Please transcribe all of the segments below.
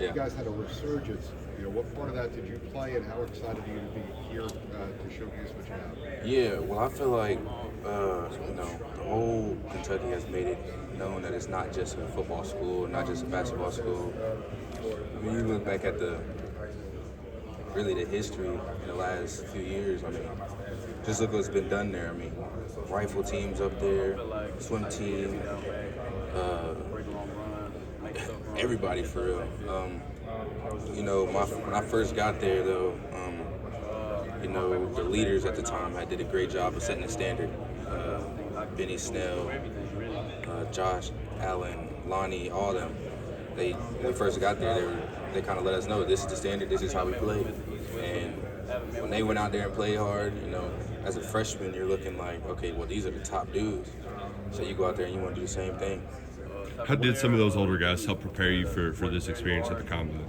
You guys had a resurgence. What part of that did you play, and how excited are you to be here to showcase what you have? Yeah, well, I feel like, the whole Kentucky has made it known that it's not just a football school, not just a basketball school. I mean, you look back at the history in the last few years. I mean, just look what's been done there. I mean, rifle teams up there, swim team, everybody for real. When I first got there, though, the leaders at the time did a great job of setting the standard. Benny Snell, Josh Allen, Lonnie, all of them. When we first got there, they kind of let us know this is the standard, this is how we play. And when they went out there and played hard, as a freshman, you're looking like, okay, well, these are the top dudes. So you go out there and you want to do the same thing. How did some of those older guys help prepare you for this experience at the Combine?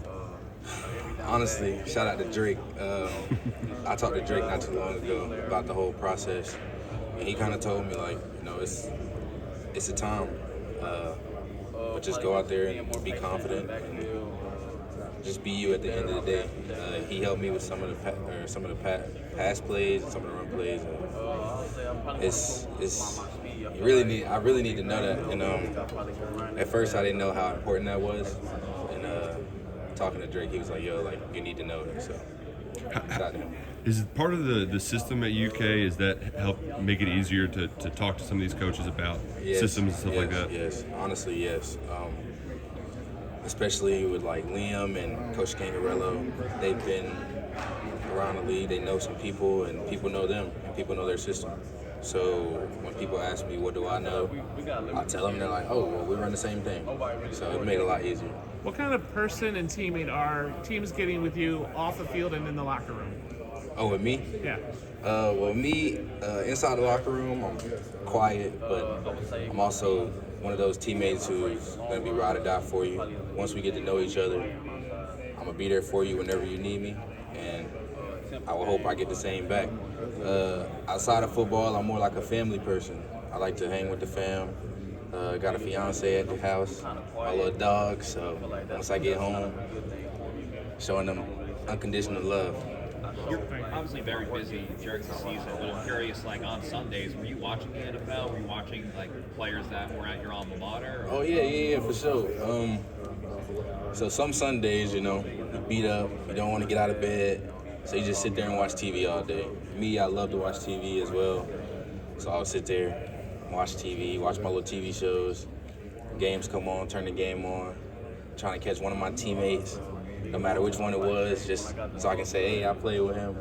Honestly, shout out to Drake. I talked to Drake not too long ago about the whole process, and he kind of told me, like, it's a time, but just go out there and be confident and just be you at the end of the day. He helped me with some of the pass plays and some of the run plays. I really need to know that. And at first, I didn't know how important that was. And talking to Drake, he was like, "Yo, like you need to know it." So, shout out to him. Is it part of the system at UK? Is that help make it easier to talk to some of these coaches about systems and stuff like that? Yes, honestly, yes. Especially with like Liam and Coach Gangarello, they've been around the league. They know some people, and people know them, and people know their system. So when people ask me, what do I know? I tell them, they're like, oh, well, we run the same thing. So it made it a lot easier. What kind of person and teammate are teams getting with you off the field and in the locker room? Oh, with me? Yeah. Me, inside the locker room, I'm quiet, but I'm also one of those teammates who's going to be ride or die for you. Once we get to know each other, I'm going to be there for you whenever you need me, and I will hope I get the same back. Outside of football, I'm more like a family person. I like to hang with the fam. Got a fiance at the house, my little dog, so once I get home, showing them unconditional love. You're obviously very busy during the season, but I'm curious, like on Sundays, were you watching the NFL? Were you watching like players that were at your alma mater? Oh yeah, for sure. So some Sundays, you beat up, you don't want to get out of bed, so you just sit there and watch TV all day. Me, I love to watch TV as well, so I'll sit there, watch TV, watch my little TV shows. Games come on, turn the game on, trying to catch one of my teammates. No matter which one it was, just so I can say, hey, I played with him.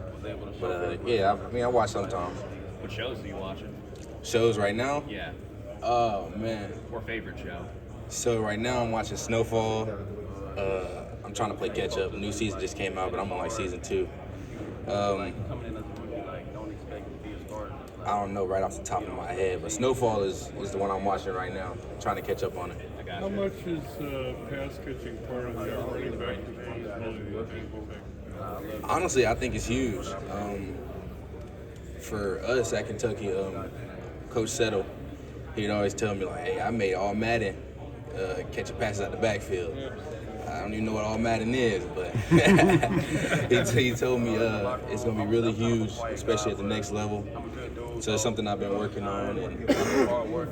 But I watch sometimes. What shows are you watching? Shows right now? Yeah. Oh, man. Or favorite show? So right now I'm watching Snowfall. I'm trying to play catch up. The new season just came out, but I'm on like season 2. I don't know right off the top of my head, but Snowfall is the one I'm watching right now. I'm trying to catch up on it. How much is pass catching part of their running back responsibility? Honestly, I think it's huge. For us at Kentucky, Coach Settle, he'd always tell me, like, hey, I made all Madden catching passes out the backfield. I don't even know what all Madden is, but he told me it's going to be really huge, especially at the next level. So it's something I've been working on, and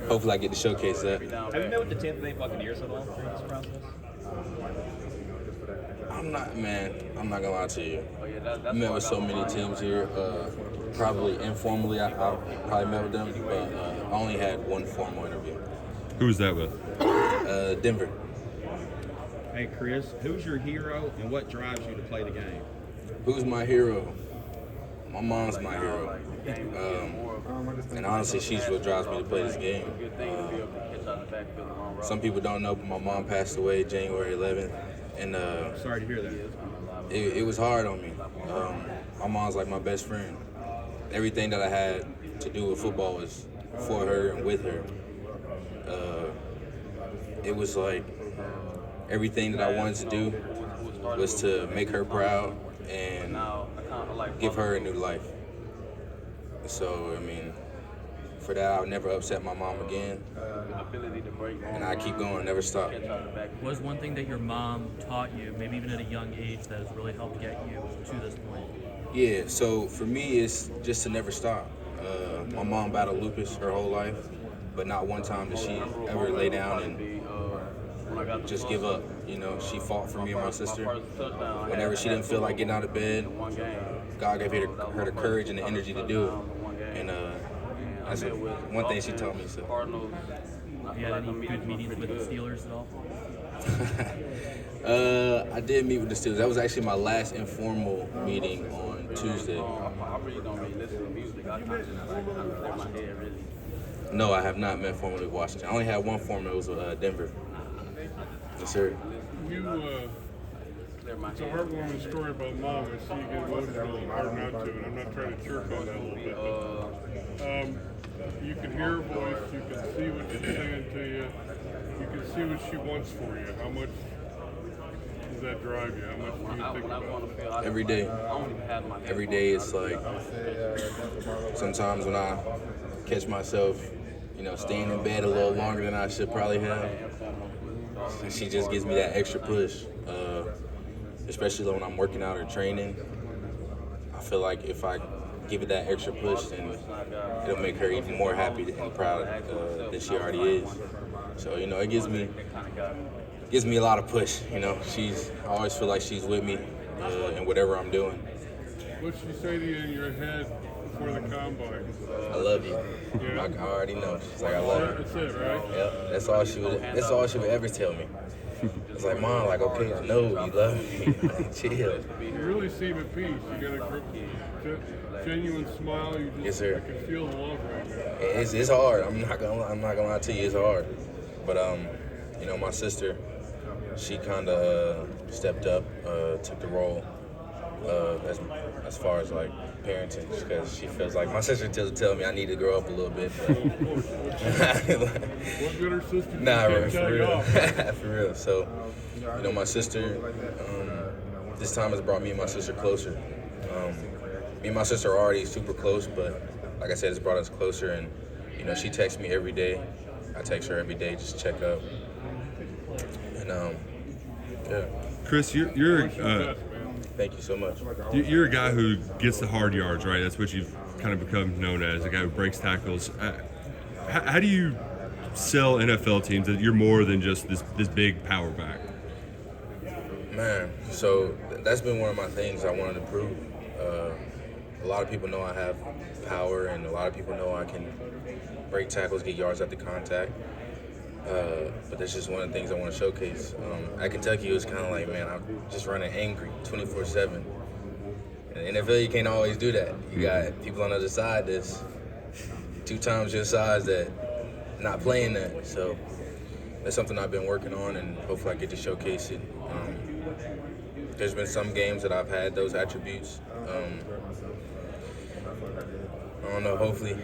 hopefully I get to showcase that. Have you met with the Tampa Bay Buccaneers at all during this process? I'm not gonna lie to you. I met with so many teams here. Probably informally, I probably met with them, but I only had one formal interview. Who was that with? Denver. Hey, Chris, who's your hero and what drives you to play the game? Who's my hero? My mom's my hero. And honestly, she's what drives me to play this game. Some people don't know, but my mom passed away January 11th. And Sorry to hear that. it was hard on me. My mom's like my best friend. Everything that I had to do with football was for her and with her. It was like everything that I wanted to do was to make her proud and give her a new life. So, for that I'll never upset my mom again. And I keep going, never stop. What is one thing that your mom taught you, maybe even at a young age, that has really helped get you to this point? Yeah, so for me, it's just to never stop. My mom battled lupus her whole life, but not one time did she ever lay down and just give up. You know, she fought for me and my sister. Whenever she didn't feel like getting out of bed, God gave her the courage and the energy to do it. And that's one thing she taught me. So. Have you had any good meetings with the Steelers at all? I did meet with the Steelers. That was actually my last informal meeting on Tuesday. No, I have not met formally with Washington. I only had one formal. It was Denver. Yes, sir. It's a heartwarming story about mom. I see you get emotional, hard not to, and I'm not trying to chirp on that a little bit. But, you can hear her voice, you can see what she's saying to you, you can see what she wants for you. How much does that drive you? How much do you think about it? Every day. Every day it's like, sometimes when I catch myself, you know, staying in bed a little longer than I should probably have, she just gives me that extra push. Especially when I'm working out or training. I feel like if I give it that extra push, then it'll make her even more happy and proud than she already is. So, you know, it gives me a lot of push. You know, I always feel like she's with me in whatever I'm doing. What'd she say to you in your head before the combine? I love you. Yeah. I already know. She's like, I love you. That's it, right? Yep. That's all she would ever tell me. It's like, Mom, like, okay, I know you love me. Like, chill. You really seem at peace. You got a genuine smile. You just, Yes, sir. I can feel the love right now. It's hard. I'm not gonna lie to you. It's hard. But you know, my sister, she kind of stepped up, took the role as far as like parenting, because she feels like my sister tell me I need to grow up a little bit. But What good her sister nah, can't for tell you real, off. for real. So, you know, my sister, this time has brought me and my sister closer. Me and my sister are already super close, but like I said, it's brought us closer. And you know, she texts me every day. I text her every day, just check up. And yeah. Chris, you're Thank you so much. you're a guy who gets the hard yards, right? That's what you've kind of become known as, a guy who breaks tackles. How do you sell NFL teams that you're more than just this big power back? Man, so that's been one of my things I wanted to prove. A lot of people know I have power, and a lot of people know I can break tackles, get yards after contact. But that's just one of the things I want to showcase. At Kentucky, it was kind of like, man, I'm just running angry 24/7. In the NFL, you can't always do that. You got people on the other side that's 2 times your size that not playing that. So that's something I've been working on, and hopefully I get to showcase it. There's been some games that I've had those attributes. I don't know, hopefully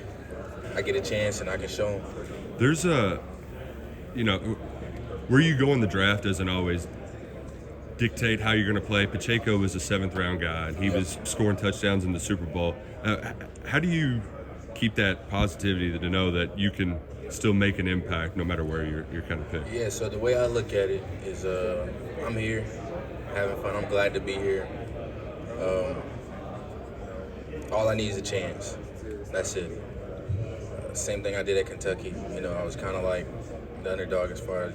I get a chance and I can show them. There's you know, where you go in the draft doesn't always dictate how you're going to play. Pacheco was a 7th round guy, and he was scoring touchdowns in the Super Bowl. How do you keep that positivity to know that you can still make an impact no matter where you're kind of picked? Yeah, so the way I look at it is I'm here, having fun. I'm glad to be here. All I need is a chance. That's it. Same thing I did at Kentucky. You know, I was kind of like the underdog as far as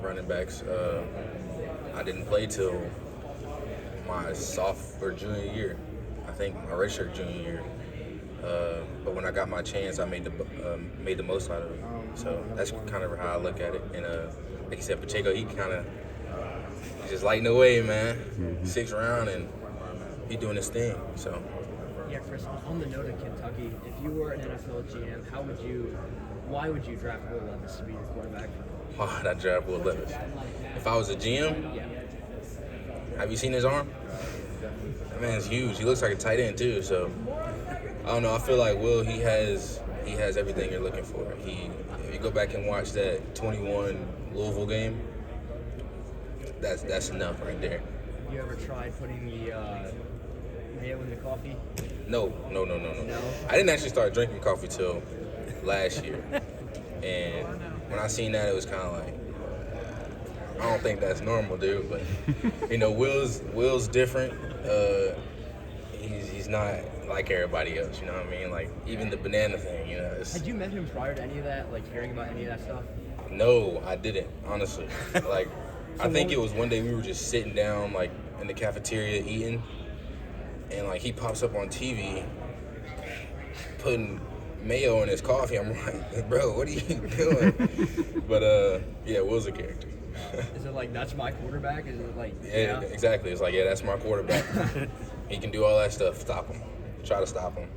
running backs. I didn't play till my sophomore or junior year. I think my redshirt junior year. But when I got my chance, I made the most out of it. So that's kind of how I look at it. And like you said, Pacheco, he just lighting away, man. 6th round, and he doing his thing. So. Yeah, Chris, on the note of Kentucky, if you were an NFL GM, why would you draft Will Levis to be your quarterback? Why would I draft Will Levis? If I was a GM, Yeah. have you seen his arm? That man's huge. He looks like a tight end too. So I don't know. I feel like Will, he has everything you're looking for. If you go back and watch that 21 Louisville game, that's enough right there. Have you ever tried putting the mayo in the coffee? No. No? I didn't actually start drinking coffee till last year. And when I seen that, it was kind of like, I don't think that's normal, dude. But you know, Will's different. He's not like everybody else. You know what I mean? Like even the banana thing. You know. Had you met him prior to any of that, like hearing about any of that stuff? No, I didn't. Honestly, like I think it was one day we were just sitting down like in the cafeteria eating, and like he pops up on TV putting mayo in his coffee. I'm like, bro, what are you doing? But yeah, Will's a character. Is it like that's my quarterback? Is it like Yeah, exactly. It's like, yeah, that's my quarterback. He can do all that stuff. Stop him. Try to stop him.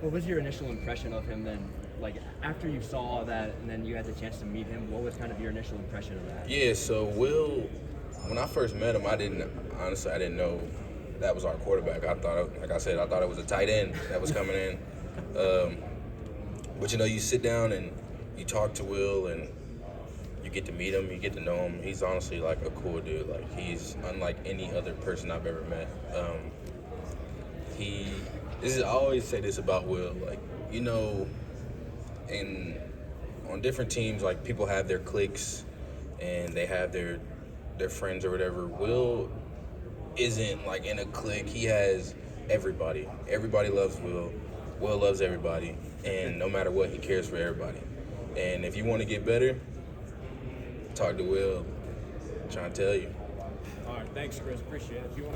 What was your initial impression of him then? Like after you saw that and then you had the chance to meet him, what was kind of your initial impression of that? Yeah, so Will, when I first met him, I didn't know that was our quarterback. I thought, like I said, I thought it was a tight end that was coming in. But you know, you sit down and you talk to Will and you get to meet him, you get to know him. He's honestly like a cool dude. Like he's unlike any other person I've ever met. I always say this about Will, like, you know, on different teams, like people have their cliques and they have their friends or whatever. Will isn't like in a clique. He has everybody. Everybody loves Will. Will loves everybody, and no matter what, he cares for everybody. And if you want to get better, talk to Will. I'm trying to tell you. All right, thanks, Chris. Appreciate it. If you want to